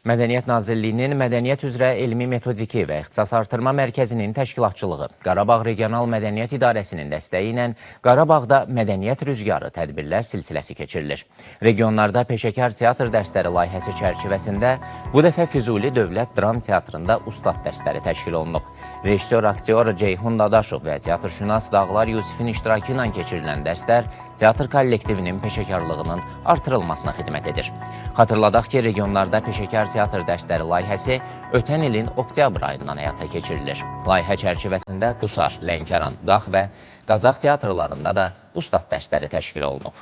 Mədəniyyət Nazirliyinin Mədəniyyət üzrə Elmi Metodiki və İxtisas Artırma Mərkəzinin təşkilatçılığı, Qarabağ Regional Mədəniyyət İdarəsinin dəstəyi ilə Qarabağda Mədəniyyət Rüzgarı tədbirlər silsiləsi keçirilir. Regionlarda peşəkar teatr dərsləri layihəsi çərçivəsində bu dəfə Füzuli Dövlət Dram Teatrında ustad dərsləri təşkil olunub. Rejissor, aktyor Ceyhun Dadaşov və teatrşünas Dağlar Yusifin iştirakı ilə keçirilən dərslər teatr kollektivinin peşəkarlığının artırılmasına xidmət edir. Xatırladaq ki, regionlarda peşəkar teatr dərsləri layihəsi ötən ilin oktyabr ayından həyata keçirilir. Layihə çərçivəsində Qusar, Lənkəran, Qax və Qazax teatrlarında da ustad dərsləri təşkil olunub.